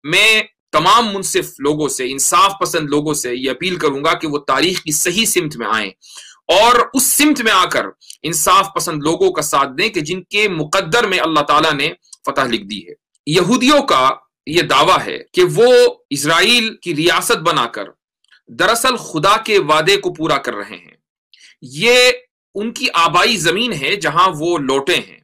मैं तमाम मुनसिफ लोगों से, इंसाफ पसंद लोगों से ये अपील करूंगा कि वो तारीख की सही सिमत में आएं और उस सिमत में आकर इंसाफ पसंद लोगों का साथ दें कि जिनके मुकद्दर में अल्लाह ताला ने फतह लिख दी है। यहूदियों का ये दावा है कि वो इजराइल की रियासत बनाकर दरअसल खुदा के वादे को पूरा कर रहे हैं। ये उनकी आबाई जमीन है जहां वो लौटे हैं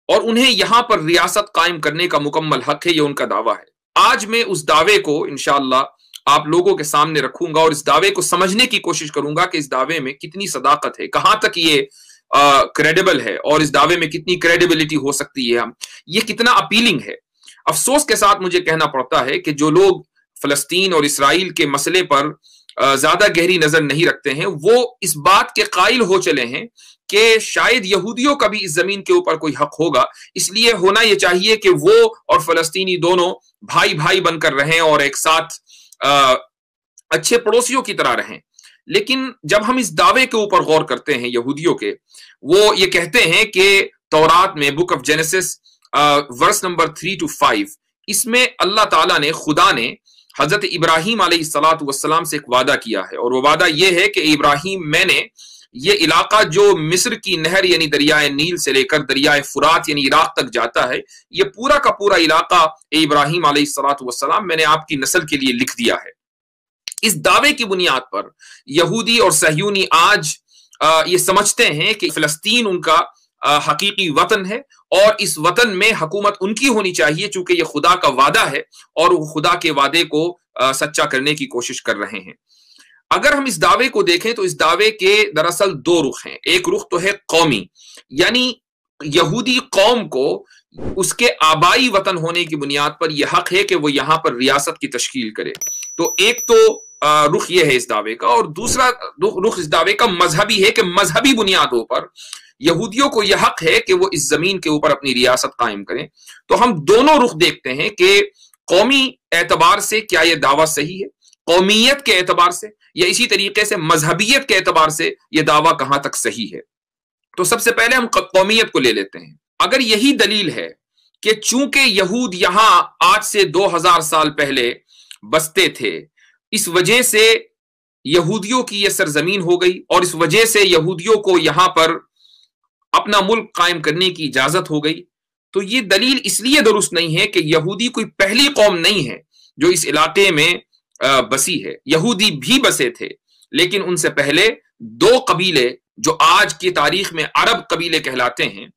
और उन्हें यहां पर रियासत कायम करने का मुकम्मल हक है, ये उनका दावा है। आज मैं उस दावे को इंशाअल्लाह आप लोगों के सामने रखूंगा और इस दावे को समझने की कोशिश करूंगा कि इस दावे में कितनी सदाकत है, कहां तक ये क्रेडिबल है और इस दावे में कितनी क्रेडिबिलिटी हो सकती है, ये कितना अपीलिंग है। अफसोस के साथ मुझे कहना पड़ता है कि जो लोग फलस्तीन और इसराइल के मसले पर ज्यादा गहरी नजर नहीं रखते हैं, वो इस बात के कायल हो चले हैं कि शायद यहूदियों का भी इस जमीन के ऊपर कोई हक होगा, इसलिए होना यह चाहिए कि वो और फलस्तीनी दोनों भाई भाई बनकर रहें और एक साथ अच्छे पड़ोसियों की तरह रहें। लेकिन जब हम इस दावे के ऊपर गौर करते हैं यहूदियों के, वो ये कहते हैं कि तौरात में book of Genesis verse number 3 to 5 इसमें अल्लाह ताला ने, खुदा ने हजरत इब्राहिम अलैहिस्सलातु वस्सलाम से एक वादा किया है और वो वादा ये है कि इब्राहिम, मैंने ये इलाका जो मिस्र की नहर यानी दरियाए नील से लेकर दरियाए फुरात यानी इराक तक जाता है, ये पूरा का पूरा इलाका इब्राहिम अलैहिस्सलातु वस्सलाम मैंने आपकी नस्ल के लिए लिख दिया है। इस दावे की बुनियाद पर यहूदी और सहयूनी आज ये समझते हैं कि फिलिस्तीन उनका हकीकी वतन है और इस वतन में हुकूमत उनकी होनी चाहिए, चूंकि ये खुदा का वादा है और वो खुदा के वादे को सच्चा करने की कोशिश कर रहे हैं। अगर हम इस दावे को देखें तो इस दावे के दरअसल दो रुख हैं। एक रुख तो है कौमी, यानी यहूदी कौम को उसके आबाई वतन होने की बुनियाद पर यह हक है कि वो यहां पर रियासत की तश्कील करे। तो एक तो रुख यह है इस दावे का, और दूसरा रुख इस दावे का मजहबी है कि मजहबी बुनियादों पर यहूदियों को यह हक है कि वो इस जमीन के ऊपर अपनी रियासत कायम करें। तो हम दोनों रुख देखते हैं कि कौमी एतबार से क्या यह दावा सही है, कौमियत के एतबार से, या इसी तरीके से मजहबियत के एतबार से यह दावा कहां तक सही है। तो सबसे पहले हम कौमियत को ले लेते हैं। अगर यही दलील है कि चूंकि यहूद यहां आज से 2000 साल पहले बसते थे, इस वजह से यहूदियों की यह सरजमीन हो गई और इस वजह से यहूदियों को यहां पर अपना मुल्क कायम करने की इजाजत हो गई, तो ये दलील इसलिए दुरुस्त नहीं है कि यहूदी कोई पहली कौम नहीं है जो इस इलाके में बसी है। यहूदी भी बसे थे, लेकिन उनसे पहले दो कबीले जो आज की तारीख में अरब कबीले कहलाते हैं,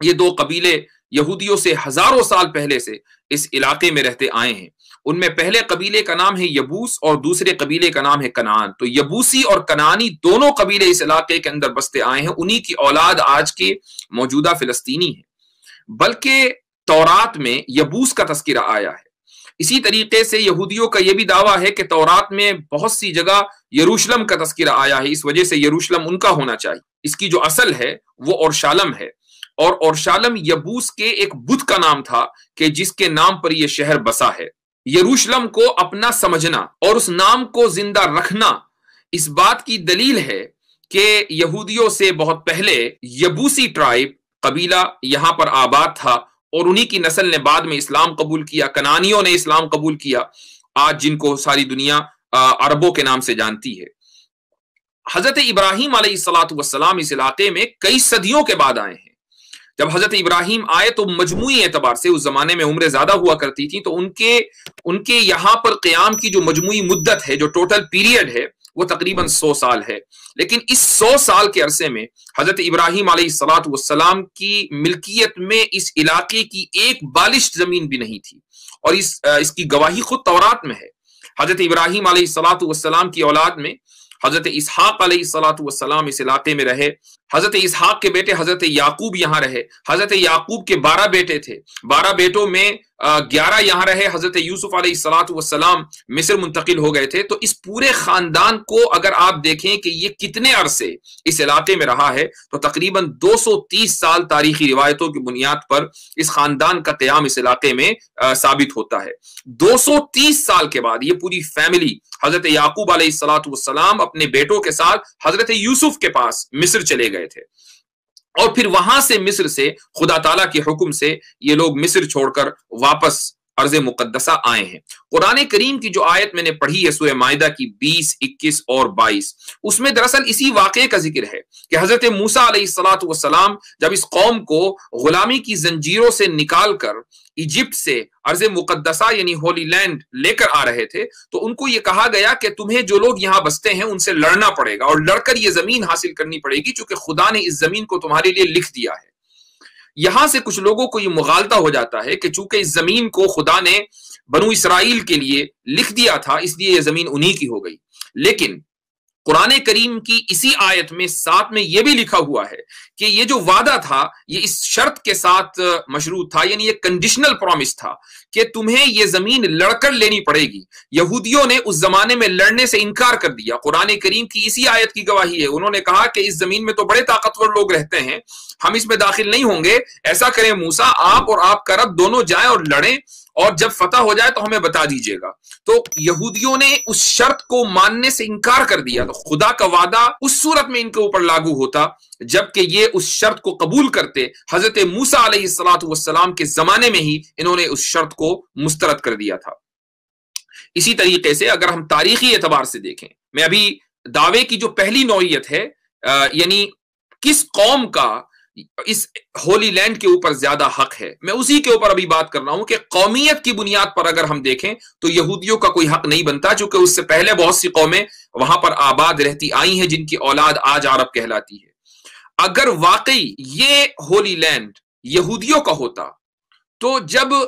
ये दो कबीले यहूदियों से हजारों साल पहले से इस इलाके में रहते आए हैं। उनमें पहले कबीले का नाम है यबूस और दूसरे कबीले का नाम है कनान। तो यबूसी और कनानी दोनों कबीले इस इलाके के अंदर बसते आए हैं, उन्हीं की औलाद आज के मौजूदा फिलिस्तीनी है। बल्कि तौरात में यबूस का तस्करा आया है। इसी तरीके से यहूदियों का यह भी दावा है कि तौरात में बहुत सी जगह यरूशलेम का तस्करा आया है, इस वजह से यरूशलेम उनका होना चाहिए। इसकी जो असल है वो ओरशालम है, और ओरशालम यबूस के एक बुत का नाम था कि जिसके नाम पर यह शहर बसा है। यरूशलेम को अपना समझना और उस नाम को जिंदा रखना इस बात की दलील है कि यहूदियों से बहुत पहले यबूसी ट्राइब कबीला यहां पर आबाद था और उन्हीं की नस्ल ने बाद में इस्लाम कबूल किया, कनानियों ने इस्लाम कबूल किया, आज जिनको सारी दुनिया अरबों के नाम से जानती है। हजरत इब्राहिम अलैहिस्सलातु वस्सलाम इस इलाके में कई सदियों के बाद आए हैं। जब हजरत इब्राहिम आए तो मजमूई एतबार से उस जमाने में उम्रें ज्यादा हुआ करती थी, तो उनके यहां पर क़याम की जो मजमूई मुद्दत है, जो टोटल पीरियड है, वो तकरीबन 100 साल है। लेकिन इस 100 साल के अरसे में हजरत इब्राहिम अलैहिस्सलातु वस्सलाम की मिल्कियत में इस इलाके की एक बालिश जमीन भी नहीं थी, और इसकी गवाही खुद तौरात में है। हजरत इब्राहिम अलैहिस्सलातु वस्सलाम की औलाद में हजरत इसहाक अलैहिस्सलातु वस्सलाम इस इलाके में रहे। हजरत इसहाक के बेटे हजरत याकूब यहाँ रहे। हजरत याकूब के 12 बेटे थे, 12 बेटों में 11 यहाँ रहे। हजरत यूसुफ अलैहिस्सलातु वस्सलाम मिस्र मुंतकिल हो गए थे। तो इस पूरे खानदान को अगर आप देखें कि ये कितने अरसे इस इलाके में रहा है, तो तकरीबन 230 साल तारीखी रिवायतों की बुनियाद पर इस खानदान का क़याम इस इलाके में साबित होता है। 230 साल के बाद ये पूरी फैमिली हजरत याकूब अलैहिस्सलातु वस्सलाम अपने बेटों के साथ हजरत यूसुफ के पास मिस्र चले गए थे, और फिर वहां से मिस्र से खुदा ताला के हुक्म से ये लोग मिस्र छोड़कर वापस अर्ज़ मुक़द्दसा आए हैं। कुरान करीम की जो आयत मैंने पढ़ी है सूरह माइदा की 20, 21 और 22, उसमें दरअसल इसी वाक़े का जिक्र है कि हज़रत मूसा अलैहिस्सलातु वस्सलाम जब इस कौम को गुलामी की जंजीरों से निकाल कर इजिप्ट से अर्ज़ मुक़द्दसा यानी होली लैंड लेकर आ रहे थे, तो उनको ये कहा गया कि तुम्हें जो लोग यहाँ बसते हैं उनसे लड़ना पड़ेगा और लड़कर ये जमीन हासिल करनी पड़ेगी, क्योंकि खुदा ने इस जमीन को तुम्हारे लिए लिख दिया है। यहां से कुछ लोगों को ये मुगालता हो जाता है कि चूंकि इस जमीन को खुदा ने बनु इसराइल के लिए लिख दिया था, इसलिए ये जमीन उन्हीं की हो गई। लेकिन कुरान करीम की इसी आयत में साथ में यह भी लिखा हुआ है कि ये जो वादा था ये इस शर्त के साथ मशरूत था, यानी ये कंडीशनल प्रॉमिस था कि तुम्हें ये जमीन लड़कर लेनी पड़ेगी। यहूदियों ने उस जमाने में लड़ने से इनकार कर दिया। कुरान करीम की इसी आयत की गवाही है। उन्होंने कहा कि इस जमीन में तो बड़े ताकतवर लोग रहते हैं, हम इसमें दाखिल नहीं होंगे। ऐसा करें मूसा, आप और आपका रब दोनों जाएं और लड़ें, और जब फतह हो जाए तो हमें बता दीजिएगा। तो यहूदियों ने उस शर्त को मानने से इनकार कर दिया। तो खुदा का वादा उस सूरत में इनके ऊपर लागू होता जबकि ये उस शर्त को कबूल करते। हजरत मूसा अलैहिस्सलातु वस्सलाम के जमाने में ही इन्होंने उस शर्त को मुस्तरद कर दिया था। इसी तरीके से अगर हम तारीखी एतबार से देखें, मैं अभी दावे की जो पहली नौइयत है, यानी किस कौम का इस होली लैंड के ऊपर ज्यादा हक है, मैं उसी के ऊपर अभी बात कर रहा हूं कि कौमियत की बुनियाद पर अगर हम देखें तो यहूदियों का कोई हक नहीं बनता, चूंकि उससे पहले बहुत सी कौमें वहां पर आबाद रहती आई हैं जिनकी औलाद आज अरब कहलाती है। अगर वाकई ये होली लैंड यहूदियों का होता तो जब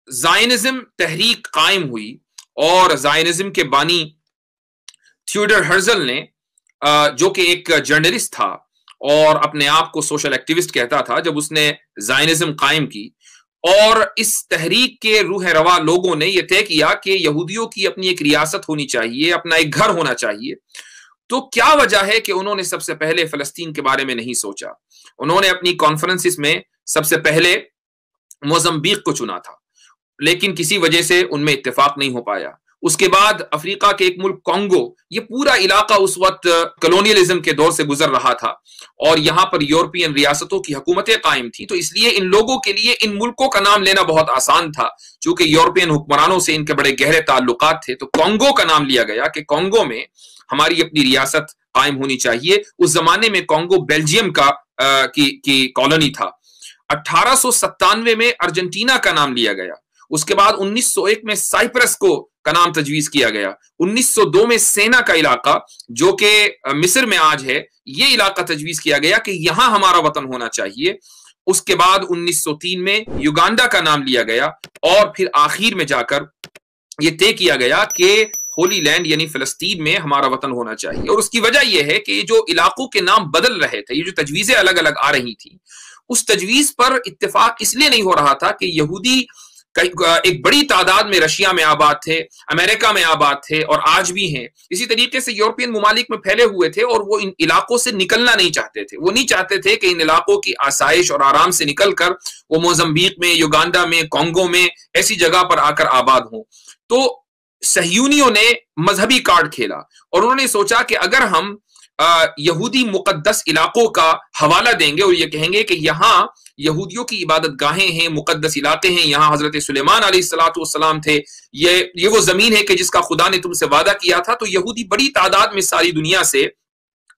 ज़ायनिज्म तहरीक कायम हुई और ज़ायनिज्म के बानी थियोडर हर्जल ने, जो कि एक जर्नलिस्ट था और अपने आप को सोशल एक्टिविस्ट कहता था, जब उसने ज़ायनिज्म कायम की और इस तहरीक के रूह रवा लोगों ने यह तय किया कि यहूदियों की अपनी एक रियासत होनी चाहिए, अपना एक घर होना चाहिए, तो क्या वजह है कि उन्होंने सबसे पहले फलस्तीन के बारे में नहीं सोचा। उन्होंने अपनी कॉन्फ्रेंसिस में सबसे पहले मोज़म्बिक को चुना था, लेकिन किसी वजह से उनमें इत्तेफाक नहीं हो पाया। उसके बाद अफ्रीका के एक मुल्क कॉन्गो, ये पूरा इलाका उस वक्त कॉलोनियलिज्म के दौर से गुजर रहा था और यहां पर यूरोपियन रियासतों की हुकूमतें कायम थी, तो इसलिए इन लोगों के लिए इन मुल्कों का नाम लेना बहुत आसान था। चूंकि यूरोपियन हुक्मरानों से इनके बड़े गहरे ताल्लुकात थे, तो कॉन्गो का नाम लिया गया कि कॉन्गो में हमारी अपनी रियासत कायम होनी चाहिए। उस जमाने में कॉन्गो बेल्जियम की कॉलोनी था। 1897 में अर्जेंटीना का नाम लिया गया। उसके बाद 1901 में साइप्रस का नाम तजवीज किया गया। 1902 में सेना का इलाका जो कि मिस्र में आज है, ये इलाका तजवीज किया गया कि यहां हमारा वतन होना चाहिए। उसके बाद 1903 में युगांडा का नाम लिया गया और फिर आखिर में जाकर यह तय किया गया कि होली लैंड यानी फिलिस्तीन में हमारा वतन होना चाहिए। और उसकी वजह यह है कि जो इलाकों के नाम बदल रहे थे, ये जो तजवीजें अलग अलग आ रही थी, उस तजवीज पर इत्तेफाक इसलिए नहीं हो रहा था कि यहूदी एक बड़ी तादाद में रशिया में आबाद थे, अमेरिका में आबाद थे और आज भी हैं। इसी तरीके से यूरोपियन मुमालिक में फैले हुए थे और वो इन इलाकों से निकलना नहीं चाहते थे। वो नहीं चाहते थे कि इन इलाकों की आसाइश और आराम से निकलकर वो मोज़म्बिक में, युगांडा में, कॉन्गो में ऐसी जगह पर आकर आबाद हों। तो सहयूनियों ने मजहबी कार्ड खेला और उन्होंने सोचा कि अगर हम यहूदी मुकद्दस इलाकों का हवाला देंगे और ये कहेंगे कि यहाँ यहूदियों की इबादत गाहें हैं, मुकद्दस इलाके हैं, यहाँ हजरत सुलेमान अलैहिस्सलातु वस्सलाम थे, ये वो जमीन है कि जिसका खुदा ने तुमसे वादा किया था, तो यहूदी बड़ी तादाद में सारी दुनिया से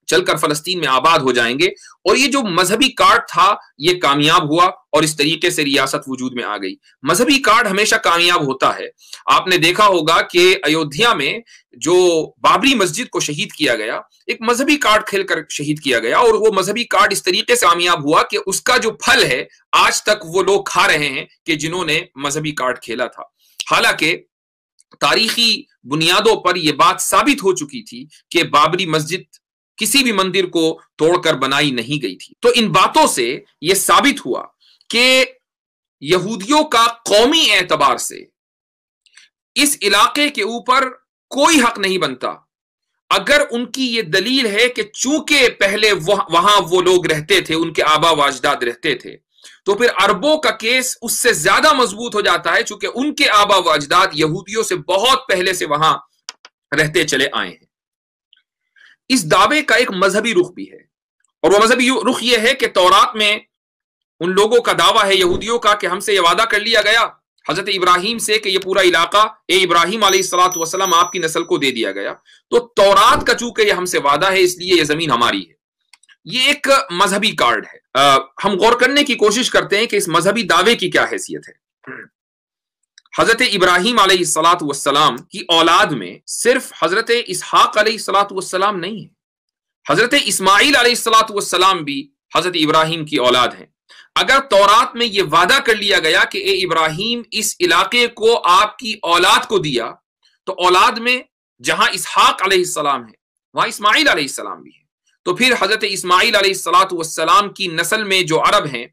चलकर फलस्तीन में आबाद हो जाएंगे। और ये जो मजहबी कार्ड था ये कामयाब हुआ और इस तरीके से रियासत वजूद में आ गई। मजहबी कार्ड हमेशा कामयाब होता है। आपने देखा होगा कि अयोध्या में जो बाबरी मस्जिद को शहीद किया गया, एक मजहबी कार्ड खेलकर शहीद किया गया और वो मजहबी कार्ड इस तरीके से कामयाब हुआ कि उसका जो फल है आज तक वो लोग खा रहे हैं कि जिन्होंने मजहबी कार्ड खेला था। हालांकि तारीखी बुनियादों पर यह बात साबित हो चुकी थी कि बाबरी मस्जिद किसी भी मंदिर को तोड़कर बनाई नहीं गई थी। तो इन बातों से यह साबित हुआ कि यहूदियों का कौमी एतबार से इस इलाके के ऊपर कोई हक नहीं बनता अगर उनकी ये दलील है कि चूंकि पहले वहां वो लोग रहते थे, उनके आबा व अजदाद रहते थे, तो फिर अरबों का केस उससे ज्यादा मजबूत हो जाता है चूंकि उनके आबा व अजदाद यहूदियों से बहुत पहले से वहां रहते चले आए हैं। इस दावे का एक मजहबी रुख भी है और वह मजहबी रुख यह है कि तौरात में उन लोगों का दावा है यहूदियों का कि हमसे यह वादा कर लिया गया हजरत इब्राहिम से कि ये पूरा इलाका ए इब्राहिम अलैहिस्सलातु वस्सलाम आपकी नस्ल को दे दिया गया। तो तौरात का चूंकि ये हमसे वादा है इसलिए ये जमीन हमारी है। ये एक मजहबी कार्ड है। हम गौर करने की कोशिश करते हैं कि इस मजहबी दावे की क्या हैसियत है। हजरत इब्राहिम अलैहिस्सलातु वस्सलाम की औलाद में सिर्फ हजरत इसहाक अलैहिस्सलातु वस्सलाम नहीं है, हजरत इस्माइल अलैहिस्सलातु वस्सलाम भी हजरत इब्राहिम की औलाद हैं। अगर तौरात में यह वादा कर लिया गया कि ए इब्राहिम इस इलाके को आपकी औलाद को दिया, तो औलाद में जहां इसहाक अलैहिस्सलाम है वहां इस्माइल अलैहिस्सलाम भी है। तो फिर हजरत इस्माइल अलैहिस्सलातु वस्सलाम की नस्ल में जो अरब हैं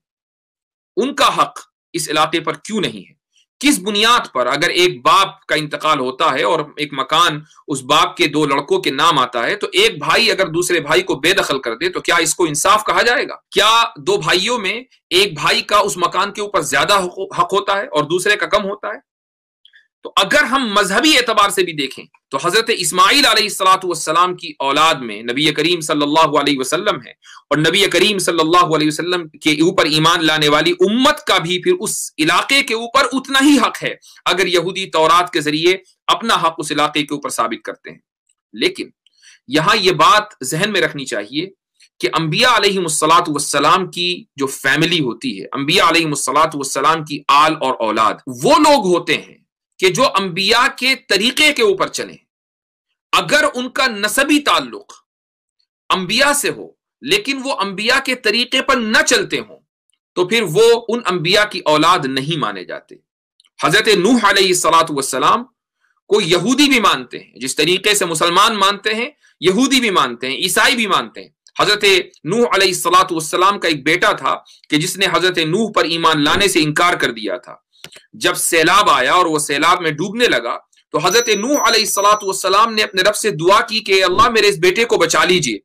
उनका हक इस इलाके पर क्यों नहीं है? किस बुनियाद पर अगर एक बाप का इंतकाल होता है और एक मकान उस बाप के दो लड़कों के नाम आता है, तो एक भाई अगर दूसरे भाई को बेदखल कर दे तो क्या इसको इंसाफ कहा जाएगा? क्या दो भाइयों में एक भाई का उस मकान के ऊपर ज्यादा हक होता है और दूसरे का कम होता है? तो अगर हम मजहबी एतबार से भी देखें तो हजरत इस्माइल अलैहिस्सलातु वस्सलाम की औलाद में नबी करीम सल्लल्लाहु अलैहि वसल्लम है, और नबी करीम सल्लल्लाहु अलैहि वसल्लम के ऊपर ईमान लाने वाली उम्मत का भी फिर उस इलाके के ऊपर उतना ही हक है अगर यहूदी तौरात के जरिए अपना हक उस इलाके के ऊपर साबित करते हैं। लेकिन यहां यह बात जहन में रखनी चाहिए कि अंबिया अलैहिमुस्सलातु वस्सलाम की जो फैमिली होती है, अंबिया अलैहिमुस्सलातु वस्सलाम की आल और औलाद, वो लोग होते हैं कि जो अंबिया के तरीके के ऊपर चले। अगर उनका नसबी ताल्लुक अंबिया से हो लेकिन वो अंबिया के तरीके पर न चलते हों तो फिर वो उन अंबिया की औलाद नहीं माने जाते। हजरत नूह अलैहिस्सलातु वस्सलाम को यहूदी भी मानते हैं, जिस तरीके से मुसलमान मानते हैं यहूदी भी मानते हैं, ईसाई भी मानते हैं। हजरत नूह अलैहिस्सलातु वस्सलाम का एक बेटा था कि जिसने हजरत नूह पर ईमान लाने से इनकार कर दिया था। जब सैलाब आया और वो सैलाब में डूबने लगा तो हजरत नूह अलैहिस्सलातु वस्सलाम ने अपने रब से दुआ की कि अल्लाह मेरे इस बेटे को बचा लीजिए।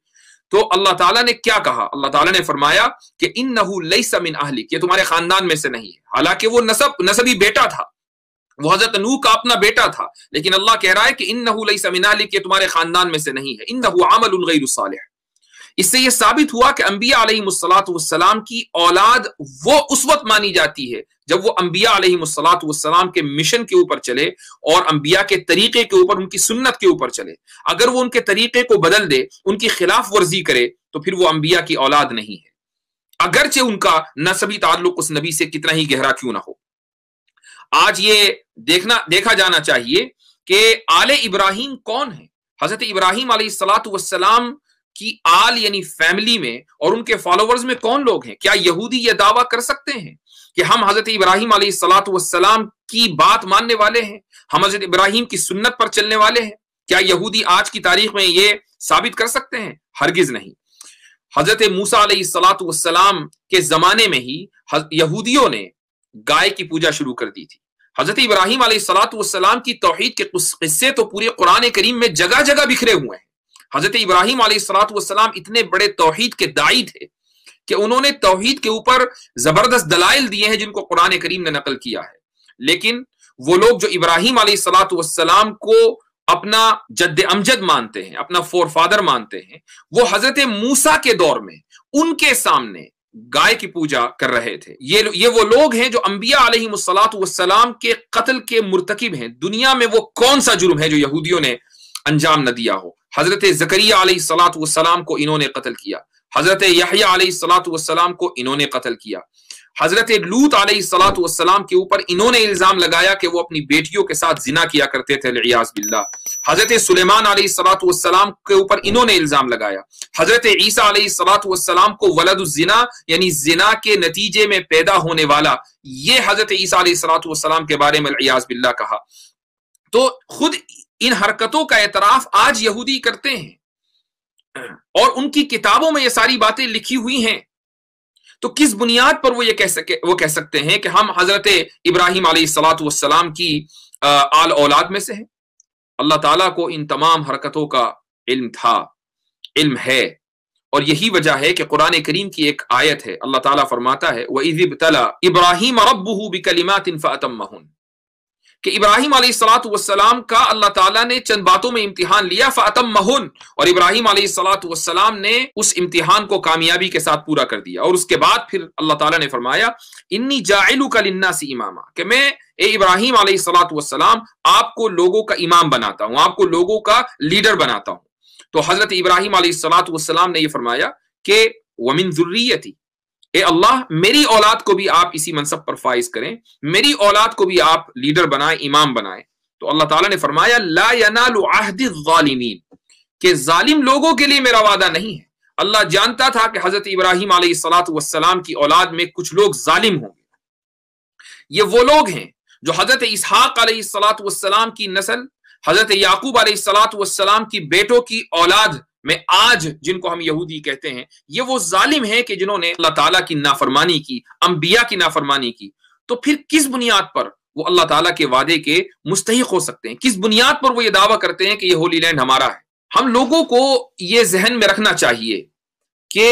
तो अल्लाह ताला ने क्या कहा? अल्लाह ताला ने फरमाया कि इन्नहु लैसा मिन अहलिक, ये तुम्हारे खानदान में से नहीं है। हालांकि वो नसबी बेटा था, वो हजरत नूह का अपना बेटा था, लेकिन अल्लाह कह रहा है कि इन्नहु लैसा मिन अहलिक, ये तुम्हारे खानदान में से नहीं है। इन्नहु अमलुन गैरु सालिह। इससे यह साबित हुआ कि अंबिया अलैहिमुस्सलातु वस्सलाम की औलाद वो उस वक्त मानी जाती है जब वो अंबिया अलैहिमुस्सलातु वस्सलाम के मिशन के ऊपर चले और अंबिया के तरीके के ऊपर, उनकी सुन्नत के ऊपर चले। अगर वो उनके तरीके को बदल दे, उनकी खिलाफ वर्जी करे, तो फिर वो अंबिया की औलाद नहीं है, अगरचे उनका नसबी ताल्लुक उस नबी से कितना ही गहरा क्यों ना हो। आज ये देखा जाना चाहिए कि आले इब्राहिम कौन है। हजरत इब्राहिम अलैहिस्सलातु वस्सलाम की आल यानी फैमिली में और उनके फॉलोवर्स में कौन लोग हैं? क्या यहूदी यह दावा कर सकते हैं कि हम हजरत इब्राहिम अलैहिस्सलातु वस्सलाम की बात मानने वाले हैं, हम हजरत इब्राहिम की सुन्नत पर चलने वाले हैं? क्या यहूदी आज की तारीख में ये साबित कर सकते हैं? हरगिज नहीं। हजरत मूसा अलैहिस्सलातु वस्सलाम के जमाने में ही यहूदियों ने गाय की पूजा शुरू कर दी थी। हजरत इब्राहिम अलैहिस्सलातु वस्सलाम की तौहीद के किस्से तो पूरे कुरान करीम में जगह जगह बिखरे हुए हैं। हजरत इब्राहिम अलैहिस्सलातु वस्सलाम इतने बड़े तौहीद के दाई थे कि उन्होंने तौहीद के ऊपर जबरदस्त दलाइल दिए हैं जिनको कुरान करीम ने नकल किया है। लेकिन वो लोग जो इब्राहिम अलैहिस्सलातु वस्सलाम को अपना जद्द अमजद मानते हैं, अपना फोरफादर मानते हैं, वो हजरत मूसा के दौर में उनके सामने गाय की पूजा कर रहे थे। ये वो लोग हैं जो अंबिया अलैहिमुस्सलातु वस्सलाम के कत्ल के मुर्तकिब हैं। दुनिया में वो कौन सा जुर्म है जो यहूदियों ने अंजाम न दिया हो? हजरत ज़करिया अलैहिस्सलातु वस्सलाम को इन्होंने कत्ल किया, हजरत यहया अलैहिस्सलातु वस्सलाम को इन्होंने कत्ल किया, हजरत लूत अलैहिस्सलातु वस्सलाम के ऊपर इन्होंने इल्जाम लगाया कि वो अपनी बेटियों के साथ जिना किया करते थे, लियाज़ बिल्लाह। हजरत सुलेमान अलैहिस्सलातु वस्सलाम के ऊपर इन्होंने इल्जाम लगाया। हजरत ईसा अलैहिस्सलातु वस्सलाम को वलदुज़्ज़िना यानी जिना के नतीजे में पैदा होने वाला, ये हजरत ईसा अलैहिस्सलातु वस्सलाम के बारे में लियाज़ बिल्लाह कहा। तो खुद इन हरकतों का एतराफ आज यहूदी करते हैं और उनकी किताबों में ये सारी बातें लिखी हुई हैं। तो किस बुनियाद पर वो कह सकते हैं कि हम हजरत इब्राहिम अलैहिस्सलातु वस्सलाम की आल औलाद में से हैं? अल्लाह ताला को इन तमाम हरकतों का इल्म था, इल्म है, और यही वजह है कि कुरान करीम की एक आयत है, अल्लाह ताला फरमाता है वइज़ इब्तला इब्राहीम रब्बुहु बिकलिमातिन फअतम्महुन, کہ ابراہیم علیہ الصلوۃ والسلام کا اللہ تعالیٰ نے چند باتوں میں امتحان لیا فَأَتَمَّهُنْ، اور ابراہیم علیہ الصلوۃ والسلام نے اس امتحان کو کامیابی کے ساتھ پورا کر دیا، اور اس کے بعد پھر اللہ تعالیٰ نے فرمایا انی جاعلک للناس اماما، کہ میں اے ابراہیم علیہ الصلوۃ والسلام آپ کو لوگوں کا امام بناتا ہوں، آپ کو لوگوں کا لیڈر بناتا ہوں۔ تو حضرت ابراہیم علیہ الصلوۃ والسلام نے یہ فرمایا کہ وَمِن ذُرِّيَّتِي، اے اللہ میری اولاد کو بھی آپ اسی منصب پر فائز کریں، میری اولاد کو بھی آپ لیڈر بنائیں، امام بنائیں۔ تو اللہ تعالیٰ نے فرمایا لا ینال عہد الظالمین، کہ ظالم لوگوں کے لیے میرا وعدہ نہیں ہے۔ اللہ جانتا تھا کہ حضرت ابراہیم علیہ الصلوۃ والسلام کی اولاد میں کچھ لوگ ظالم ہوں گے۔ یہ وہ لوگ ہیں جو حضرت اسحاق علیہ الصلوۃ والسلام کی نسل، حضرت یعقوب علیہ الصلوۃ والسلام کی بیٹوں کی اولاد میں آج جن کو ہم یہودی کہتے ہیں، یہ وہ ظالم ہیں کہ جنہوں نے اللہ تعالیٰ کی نافرمانی کی، انبیاء کی نافرمانی کی۔ تو پھر کس بنیاد پر وہ اللہ تعالیٰ کے وعدے کے مستحق ہو سکتے ہیں؟ کس بنیاد پر وہ یہ دعویٰ کرتے ہیں کہ یہ ہولی لینڈ ہمارا ہے؟ ہم لوگوں کو یہ ذہن میں رکھنا چاہیے کہ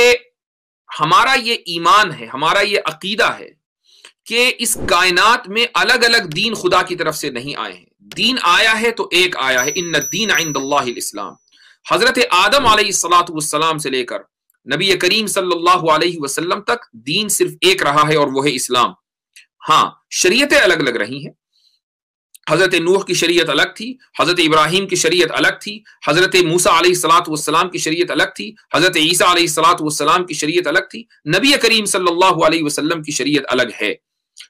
ہمارا یہ ایمان ہے، ہمارا یہ عقیدہ ہے کہ اس کائنات میں الگ الگ دین خدا کی طرف سے نہیں آئے ہیں۔ دین آیا ہے تو ایک آیا ہے، ان الدین عند اللہ الاسلام۔ حضرت آدم علیہ الصلوۃ والسلام سے لے کر نبی کریم صلی اللہ علیہ وسلم تک دین صرف ایک رہا ہے، اور وہ ہے اسلام۔ ہاں، شریعتیں الگ الگ رہی ہیں۔ حضرت نوح کی شریعت الگ تھی، حضرت ابراہیم کی شریعت الگ تھی، حضرت موسیٰ علیہ الصلوۃ والسلام کی شریعت الگ تھی، حضرت عیسیٰ علیہ الصلوۃ والسلام کی شریعت الگ تھی، نبی کریم صلی اللہ علیہ وسلم کی شریعت الگ ہے۔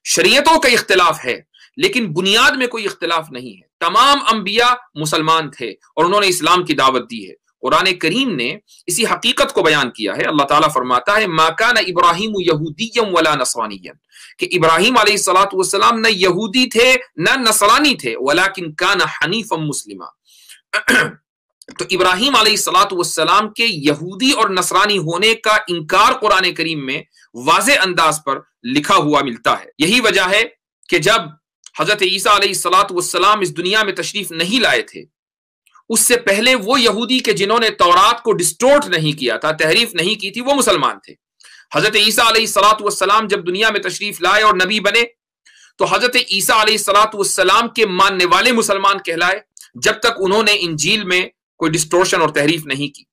شریعتوں کا اختلاف ہے لیکن بنیاد میں کوئی اختلاف نہیں ہے۔ تمام انبیاء مسلمان تھے اور انہوں نے اسلام کی دعوت دی ہے۔ قرآن کریم نے اسی حقیقت کو بیان کیا ہے۔ اللہ تعالیٰ فرماتا ہے ما کان ابراہیم یہودیا ولا نصرانیا، کہ ابراہیم علیہ الصلوۃ والسلام نہ یہودی تھے نہ نصرانی تھے، ولکن کان حنیفا مسلما۔ تو ابراہیم علیہ الصلوۃ والسلام کے یہودی اور نصرانی ہونے کا انکار قرآن کریم میں واضح انداز پر لکھا ہوا ملتا ہے۔ یہی وجہ ہے کہ جب حضرت عیسیٰ علیہ الصلوۃ والسلام اس دنیا میں تشریف نہیں لائے تھے، اس سے پہلے وہ یہودی کے جنہوں نے تورات کو ڈسٹورٹ نہیں کیا تھا، تحریف نہیں کی تھی، وہ مسلمان تھے۔ حضرت عیسیٰ علیہ الصلوۃ والسلام جب دنیا میں تشریف لائے اور نبی بنے تو حضرت عیسیٰ علیہ الصلوۃ والسلام کے ماننے والے مسلمان کہلائے، جب تک انہوں نے انجیل میں کوئی ڈسٹورشن اور تحریف نہیں کی۔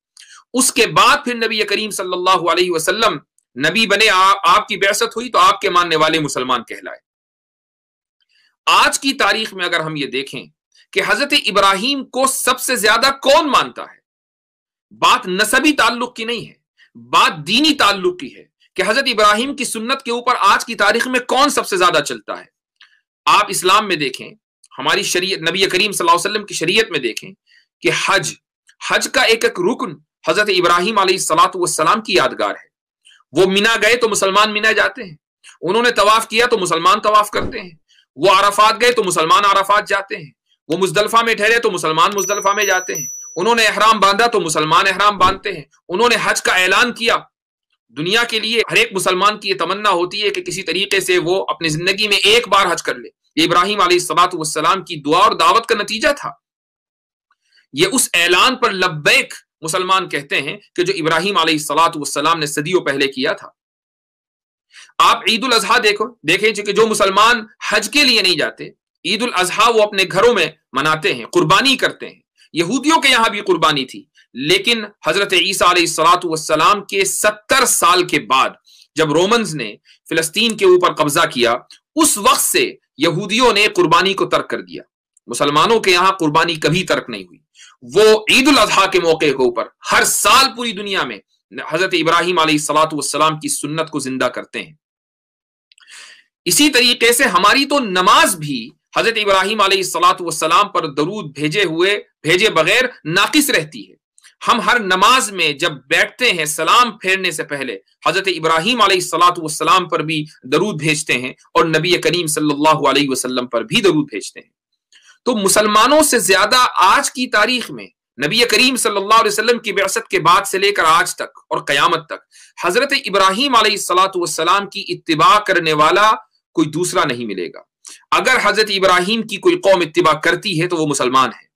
اس کے بعد پھر نبی کریم صلی اللہ علیہ وسلم نبی بنے، آپ کی بعثت ہوئی تو آپ کے ماننے والے مسلمان کہلائے۔ آج کی تاریخ میں اگر ہم یہ دیکھیں کہ حضرت ابراہیم کو سب سے زیادہ کون مانتا ہے، بات نسبی تعلق کی نہیں ہے، بات دینی تعلق کی ہے کہ حضرت ابراہیم کی سنت کے اوپر آج کی تاریخ میں کون سب سے زیادہ چلتا ہے۔ آپ اسلام میں دیکھیں، ہماری شریعت، نبی کریم صلی اللہ علیہ وسلم کی شریعت میں دیکھیں کہ حج کا ایک ایک رکن حضرت ابراہیم علیہ الصلوۃ والسلام کی یادگار ہے۔ وہ مینا گئے تو مسلمان مینا جاتے ہیں، انہوں نے طواف کیا تو مسلمان طواف کرتے ہیں، وہ عرفات گئے تو مسلمان عرفات جاتے ہیں، وہ مزدلفہ میں ٹھہرے تو مسلمان مزدلفہ میں جاتے ہیں، انہوں نے احرام باندھا تو مسلمان احرام باندھتے ہیں، انہوں نے حج کا اعلان کیا۔ دنیا کے لیے ہر ایک مسلمان کی یہ تمنا ہوتی ہے کہ کسی طریقے سے وہ اپنی زندگی میں ایک بار حج کر لے۔ یہ ابراہیم علیہ الصلوۃ والسلام کی دعا اور دعوت کا نتیجہ تھا۔ یہ اس اعلان پر لبیک مسلمان کہتے ہیں کہ جو ابراہیم علیہ الصلوۃ والسلام نے صدیوں پہلے کیا تھا۔ آپ عید الاضحیٰ دیکھیں کہ جو مسلمان حج کے لیے نہیں جاتے، عید الاضحیٰ وہ اپنے گھروں میں مناتے ہیں، قربانی کرتے ہیں۔ یہودیوں کے یہاں بھی قربانی تھی، لیکن حضرت عیسیٰ علیہ الصلوۃ والسلام کے 70 سال کے بعد جب رومنز نے فلسطین کے اوپر قبضہ کیا، اس وقت سے یہودیوں نے قربانی کو ترک کر دیا۔ مسلمانوں کے یہاں قربانی کبھی ترک نہیں ہوئی۔ وہ عید الاضحیٰ کے موقع کے اوپر ہر سال پوری دنیا میں حضرت ابراہیم علیہ الصلوۃ والسلام کی سنت کو زندہ کرتے ہیں۔ اسی طریقے سے ہماری تو نماز بھی حضرت ابراہیم علیہ الصلوۃ والسلام پر درود بھیجے بغیر ناقص رہتی ہے۔ ہم ہر نماز میں جب بیٹھتے ہیں سلام پھیرنے سے پہلے حضرت ابراہیم علیہ الصلوۃ والسلام پر بھی درود بھیجتے ہیں اور نبی کریم صلی اللہ علیہ وسلم پر بھی درود بھیجتے ہیں۔ تو مسلمانوں سے زیادہ آج کی تاریخ میں نبی کریم صلی اللہ علیہ وسلم کی بعثت کے بعد سے لے کر آج تک اور قیامت تک حضرت ابراہیم علیہ الصلوۃ والسلام کی اتباع کرنے والا کوئی دوسرا نہیں ملے گا۔ اگر حضرت ابراہیم کی کوئی قوم اتباع کرتی ہے تو وہ مسلمان ہے۔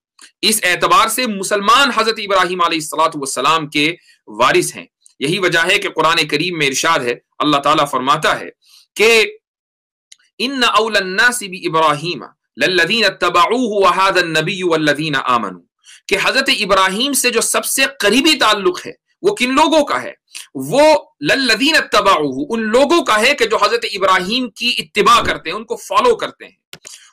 اس اعتبار سے مسلمان حضرت ابراہیم علیہ الصلوۃ والسلام کے وارث ہیں۔ یہی وجہ ہے کہ قرآن کریم میں ارشاد ہے، اللہ تعالیٰ فرماتا ہے کہ ان اول الناس بابراہیم लल्लज़ीन इत्तबऊहु व हाज़ा अन्नबी वल्लज़ीन आमनू, कि हजरत इब्राहिम से जो सबसे करीबी ताल्लुक है वो किन लोगों का है? वो लल्लज़ीन इत्तबऊहु, उन लोगों का है कि जो हजरत इब्राहिम की इत्तिबा करते हैं, उनको फॉलो करते हैं।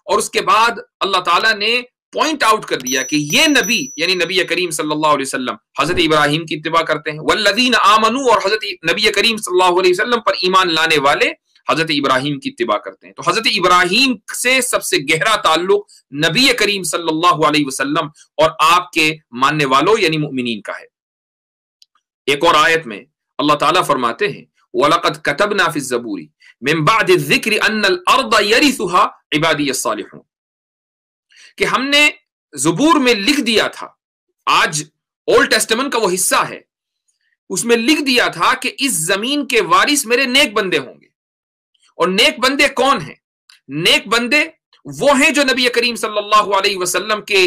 और उसके बाद अल्लाह ताला ने पॉइंट आउट कर दिया कि ये नबी यानी नबी करीम सल्लल्लाहु अलैहि वसल्लम हजरत इब्राहिम की इत्तिबा करते हैं। वल्लज़ीन आमनू, और हजरत नबी करीम सल्लल्लाहु अलैहि वसल्लम पर ईमान लाने वाले हजरत इब्राहिम की इत्तिबा करते हैं। तो हजरत इब्राहिम से सबसे गहरा ताल्लुक नबी करीम सल्लल्लाहु अलैहि वसल्लम और आपके मानने वालों यानी मुमिनीन का है। एक और आयत में अल्लाह ताला फरमाते हैं, वलक़द कतबना फ़िज़ ज़बूरी मिन बअदि ज़िक्रि अन्नल अर्द यरिसुहा इबादी अस्सालिहून, कि हमने ज़बूर में लिख दिया था, आज ओल्ड टेस्टामेंट का वो हिस्सा है, उसमें लिख दिया था कि इस जमीन के वारिस मेरे नेक बंदे होंगे। और नेक बंदे कौन हैं? नेक बंदे वो हैं जो नबी करीम सल्लल्लाहु अलैहि वसल्लम के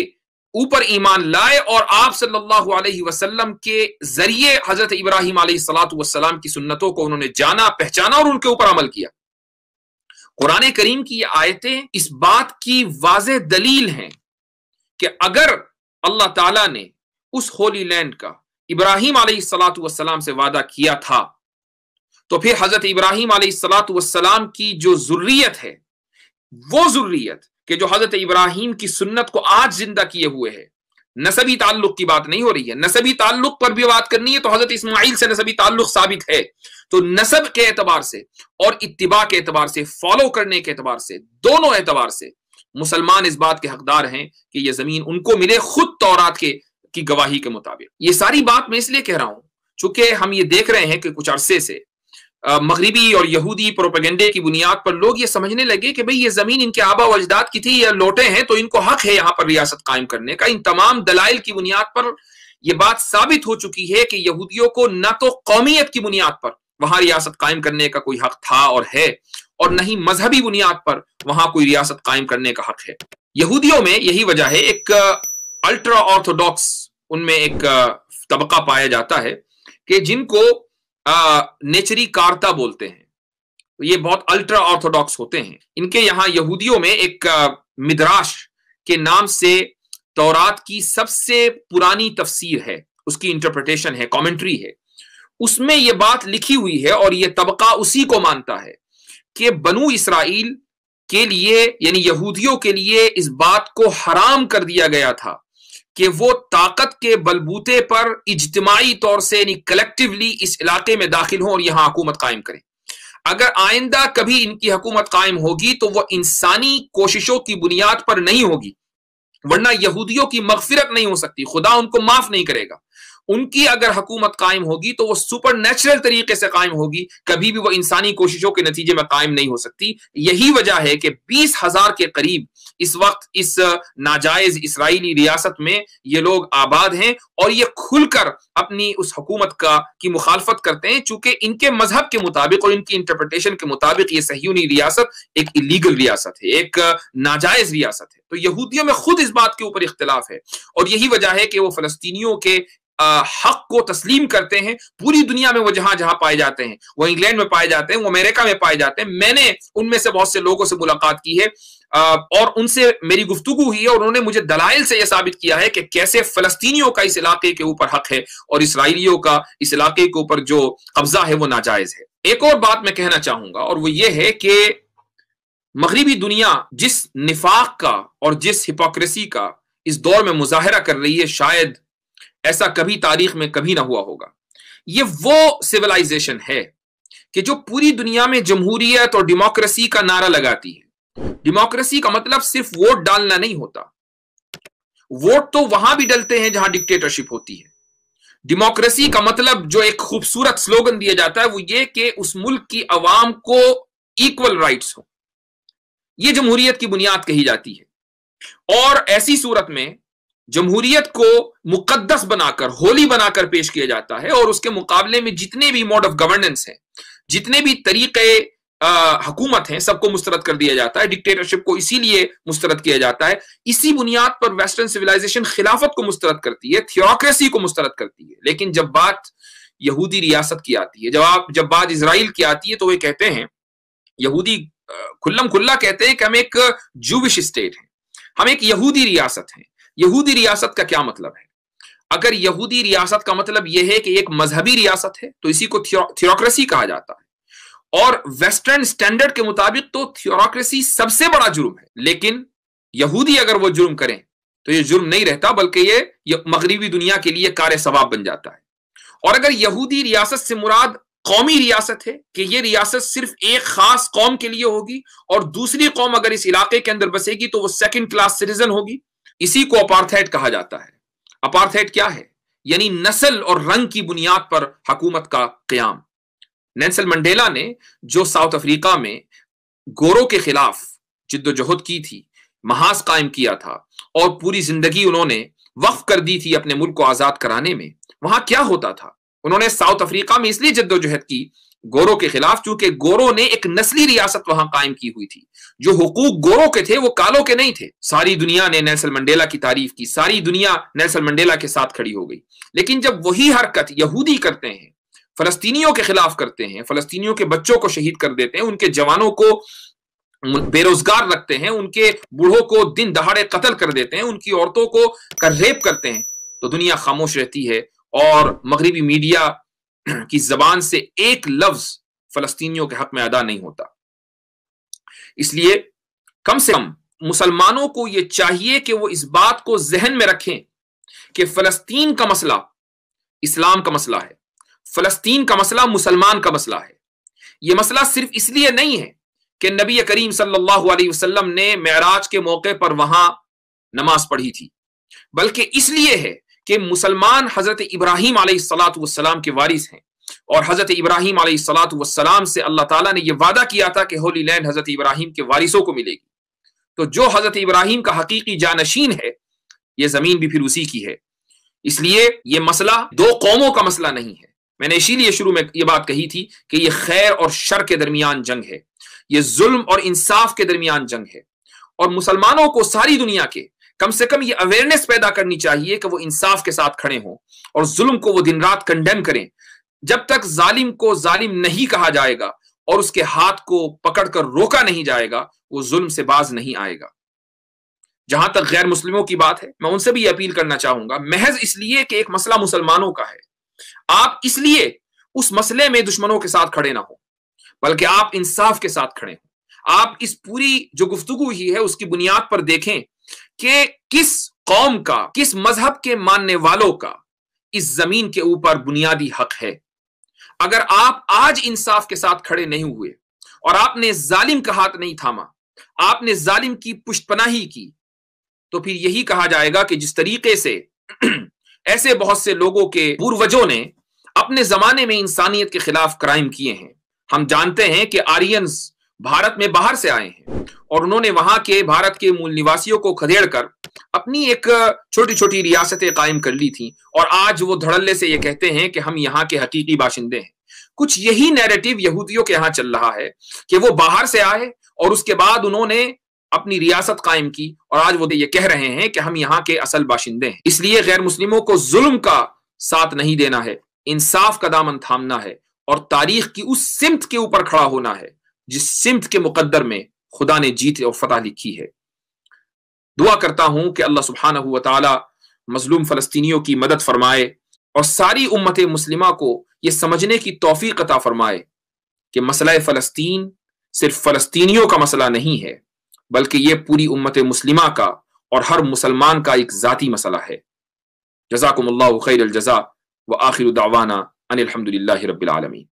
ऊपर ईमान लाए और आप सल्लल्लाहु अलैहि वसल्लम के जरिए हजरत इब्राहिम अलैहिस्सलातु वस्सलाम की सुन्नतों को उन्होंने जाना, पहचाना और उनके ऊपर अमल किया। कुरान करीम की ये आयतें इस बात की वाज़ेह दलील हैं कि अगर अल्लाह ताला ने उस होली लैंड का इब्राहिम अलैहिस्सलातु वस्सलाम से वादा किया था, तो फिर हजरत इब्राहिम अलैहिस्सलातु वस्सलाम की जो जुर्रियत है, वो जुर्रियत कि जो हजरत इब्राहिम की सुन्नत को आज जिंदा किए हुए है, नसबी ताल्लुक की बात नहीं हो रही है, नसबी ताल्लुक पर भी बात करनी है तो हजरत इस्माइल से नसबी ताल्लुक साबित है। तो नसब के एतबार से और इत्तिबा के एतबार से, फॉलो करने के एतबार से, दोनों एतबार से मुसलमान इस बात के हकदार हैं कि यह जमीन उनको मिले खुद तौरात की गवाही के मुताबिक। ये सारी बात मैं इसलिए कह रहा हूं चूंकि हम ये देख रहे हैं कि कुछ अरसे से मगरिबी और यहूदी प्रोपेगेंडे की बुनियाद पर लोग ये समझने लगे कि भाई ये जमीन इनके आबा व अजदाद की थी, ये लौटे हैं तो इनको हक है यहाँ पर रियासत कायम करने का। इन तमाम दलाइल की बुनियाद पर यह बात साबित हो चुकी है कि यहूदियों को न तो कौमियत की बुनियाद पर वहां रियासत कायम करने का कोई हक था और है, और न ही मजहबी बुनियाद पर वहां कोई रियासत कायम करने का हक है। यहूदियों में यही वजह है, एक अल्ट्रा ऑर्थोडॉक्स उनमें एक तबका पाया जाता है कि जिनको नेचरी कारता बोलते हैं। ये बहुत अल्ट्रा ऑर्थोडॉक्स होते हैं। इनके यहाँ यहूदियों में एक मिद्राश के नाम से तौरात की सबसे पुरानी तफसीर है, उसकी इंटरप्रिटेशन है, कमेंट्री है, उसमें यह बात लिखी हुई है और यह तबका उसी को मानता है कि बनु इसराइल के लिए यानी यहूदियों के लिए इस बात को हराम कर दिया गया था कि वो ताकत के बलबूते पर इज्तिमाई तौर से यानी कलेक्टिवली इस इलाके में दाखिल हों और यहां हुकूमत कायम करें। अगर आइंदा कभी इनकी हुकूमत कायम होगी तो वो इंसानी कोशिशों की बुनियाद पर नहीं होगी, वरना यहूदियों की मगफिरत नहीं हो सकती, खुदा उनको माफ नहीं करेगा। उनकी अगर हुकूमत कायम होगी तो वो सुपर नेचुरल तरीके से कायम होगी, कभी भी वो इंसानी कोशिशों के नतीजे में कायम नहीं हो सकती। यही वजह है कि 20,000 के करीब इस वक्त इस नाजायज इसराइली रियासत में ये लोग आबाद हैं और ये खुलकर अपनी उस हुकूमत की मुखालफत करते हैं, चूंकि इनके मजहब के मुताबिक और इनकी इंटरप्रिटेशन के मुताबिक ये सह्यूनी रियासत एक इलीगल रियासत है, एक नाजायज रियासत है। तो यहूदियों में खुद इस बात के ऊपर इख्तिलाफ है और यही वजह है कि वो फलस्तीनियों के हक को तस्लीम करते हैं। पूरी दुनिया में वो जहां जहां पाए जाते हैं, वो इंग्लैंड में पाए जाते हैं, वो अमेरिका में पाए जाते हैं। मैंने उनमें से बहुत से लोगों से मुलाकात की है और उनसे मेरी गुफ्तगू हुई है और उन्होंने मुझे दलाइल से यह साबित किया है कि कैसे फलस्तीनियों का इस इलाके के ऊपर हक है और इसराइलियों का इस इलाके के ऊपर जो कब्जा है वो नाजायज है। एक और बात मैं कहना चाहूंगा और वो ये है कि मगरिबी दुनिया जिस निफाक का और जिस हिपोक्रेसी का इस दौर में मुजाहरा कर रही है, शायद ऐसा कभी तारीख में कभी ना हुआ होगा। ये वो सिविलाइजेशन है कि जो पूरी दुनिया में जमहूरियत और डेमोक्रेसी का नारा लगाती है। डेमोक्रेसी का मतलब सिर्फ वोट डालना नहीं होता, वोट तो वहां भी डलते हैं जहां डिक्टेटरशिप होती है। डेमोक्रेसी का मतलब जो एक खूबसूरत स्लोगन दिया जाता है वो ये कि उस मुल्क की अवाम को इक्वल राइट्स हो, ये जमहूरियत की बुनियाद कही जाती है। और ऐसी सूरत में जमहूरियत को मुकद्दस बनाकर, होली बनाकर पेश किया जाता है और उसके मुकाबले में जितने भी मोड ऑफ गवर्नेंस हैं, जितने भी तरीके हुकूमत हैं, सबको मुस्तरद कर दिया जाता है। डिक्टेटरशिप को इसीलिए मुस्तरद किया जाता है। इसी बुनियाद पर वेस्टर्न सिविलाइजेशन खिलाफत को मुस्तरद करती है, थियोक्रेसी को मुस्तरद करती है। लेकिन जब बात यहूदी रियासत की आती है, जब बात इजराइल की आती है, तो वे कहते हैं, यहूदी खुल्लम खुल्ला कहते हैं कि हम एक जूविश स्टेट हैं, ہم ایک یہودی ریاست ہیں. یہودی ریاست کا کیا مطلب ہے؟ اگر یہودی ریاست کا مطلب یہ ہے کہ ایک مذہبی ریاست ہے تو اسی کو تھیوکریسی کہا جاتا ہے، اور ویسٹرن سٹینڈرڈ کے مطابق تو تھیوکریسی سب سے بڑا جرم ہے. لیکن یہودی اگر وہ جرم کریں تو یہ جرم نہیں رہتا، بلکہ یہ مغربی دنیا کے لیے کار ثواب بن جاتا ہے. اور اگر یہودی ریاست سے مراد قومی ریاست ہے کہ یہ ریاست صرف ایک خاص قوم کے لیے ہوگی اور دوسری قوم اگر اس علاقے کے اندر بسے گی تو وہ سیکنڈ کلاس سٹیزن ہوگی، اسی کو اپارتھائڈ کہا جاتا ہے. اپارتھائڈ کیا ہے؟ یعنی نسل اور رنگ کی بنیاد پر حکومت کا قیام. نیلسن منڈیلا نے جو ساؤتھ افریقہ میں گوروں کے خلاف جد و جہد کی تھی، محاذ قائم کیا تھا اور پوری زندگی انہوں نے وقف کر دی تھی اپنے ملک کو آزاد کرانے میں، وہاں کیا ہوتا تھا؟ انہوں نے ساؤتھ افریقہ میں اس لیے جد و جہد کی گوروں کے خلاف چونکہ گوروں نے ایک نسلی ریاست وہاں قائم کی ہوئی تھی. جو حقوق گوروں کے تھے وہ کالوں کے نہیں تھے. ساری دنیا نے نیلسن منڈیلا کی تعریف کی، ساری دنیا نیلسن منڈیلا کے ساتھ کھڑی ہو گئی. لیکن جب وہی حرکت یہودی کرتے ہیں، فلسطینیوں کے خلاف کرتے ہیں، فلسطینیوں کے بچوں کو شہید کر دیتے ہیں، ان کے جوانوں کو بے روزگار رکھتے ہیں، ان کے بوڑھوں کو دن دہاڑے قتل کر دیتے ہیں، ان کی عورتوں کو ریپ کرتے ہیں، تو دنیا خاموش رہتی ہے اور مغربی میڈیا کی زبان سے ایک لفظ فلسطینیوں کے حق میں ادا نہیں ہوتا. اس لیے کم سے کم مسلمانوں کو یہ چاہیے کہ وہ اس بات کو ذہن میں رکھیں کہ فلسطین کا مسئلہ اسلام کا مسئلہ ہے، فلسطین کا مسئلہ مسلمان کا مسئلہ ہے. یہ مسئلہ صرف اس لیے نہیں ہے کہ نبی کریم صلی اللہ علیہ وسلم نے معراج کے موقع پر وہاں نماز پڑھی تھی، بلکہ اس لیے ہے کہ مسلمان حضرت ابراہیم علیہ الصلاۃ والسلام کے وارث ہیں، اور حضرت ابراہیم علیہ الصلاۃ والسلام سے اللہ تعالیٰ نے یہ وعدہ کیا تھا کہ ہولی لینڈ حضرت ابراہیم کے وارثوں کو ملے گی. تو جو حضرت ابراہیم کا حقیقی جانشین ہے، یہ زمین بھی پھر اسی کی ہے. اس لیے یہ مسئلہ دو قوموں کا مسئلہ نہیں ہے. میں نے اسی لیے شروع میں یہ بات کہی تھی کہ یہ خیر اور شر کے درمیان جنگ ہے، یہ ظلم اور انصاف کے درمیان جنگ ہے. اور مسلمانوں کو ساری دنیا کے کم سے کم یہ اویئرنیس پیدا کرنی چاہیے کہ وہ انصاف کے ساتھ کھڑے ہوں اور ظلم کو وہ دن رات کنڈیم کریں. جب تک ظالم کو ظالم نہیں کہا جائے گا اور اس کے ہاتھ کو پکڑ کر روکا نہیں جائے گا، وہ ظلم سے باز نہیں آئے گا. جہاں تک غیر مسلموں کی بات ہے، میں ان سے بھی یہ اپیل کرنا چاہوں گا، محض اس لیے کہ ایک مسئلہ مسلمانوں کا ہے، آپ اس لیے اس مسئلے میں دشمنوں کے ساتھ کھڑے نہ ہوں، بلکہ آپ انصاف کے ساتھ کھڑے ہوں. آپ اس پوری جو گفتگو ہی ہے اس کی بنیاد پر دیکھیں کہ کس قوم کا، کس مذہب کے ماننے والوں کا اس زمین کے اوپر بنیادی حق ہے. اگر آپ آج انصاف کے ساتھ کھڑے نہیں ہوئے اور آپ نے ظالم کا ہاتھ نہیں تھاما، آپ نے ظالم کی پشت پناہی کی، تو پھر یہی کہا جائے گا کہ جس طریقے سے ایسے بہت سے لوگوں کے پوروجوں نے اپنے زمانے میں انسانیت کے خلاف کرائم کیے ہیں. ہم جانتے ہیں کہ آرینز بھارت میں باہر سے آئے ہیں اور انہوں نے وہاں کے بھارت کے مول نواسیوں کو کھدیڑ کر اپنی ایک چھوٹی چھوٹی ریاستیں قائم کر لی تھیں، اور آج وہ دھڑلے سے یہ کہتے ہیں کہ ہم یہاں کے حقیقی باشندے ہیں. کچھ یہی نیریٹو یہودیوں کے یہاں چل رہا ہے کہ وہ باہر سے آئے اور اس کے بعد انہوں نے اپنی ریاست قائم کی اور آج وہ یہ کہہ رہے ہیں کہ ہم یہاں کے اصل باشندے ہیں. اس لیے غیر مسلموں کو ظلم کا ساتھ نہیں دینا ہے، انصاف کا دامن تھامنا ہے اور تاریخ کی اس سمت کے اوپر کھڑا ہونا ہے جس سمت کے مقدر میں خدا نے جیت اور فتح لکھی ہے. دعا کرتا ہوں کہ اللہ سبحانہ و تعالی مظلوم فلسطینیوں کی مدد فرمائے اور ساری امت مسلمہ کو یہ سمجھنے کی توفیق عطا فرمائے کہ مسئلہ فلسطین صرف فلسطینیوں کا مسئلہ نہیں ہے، بلکہ یہ پوری امت مسلمہ کا اور ہر مسلمان کا ایک ذاتی مسئلہ ہے. جزاکم اللہ خیر الجزاء وآخر دعوانا ان الحمد للہ رب العالمین.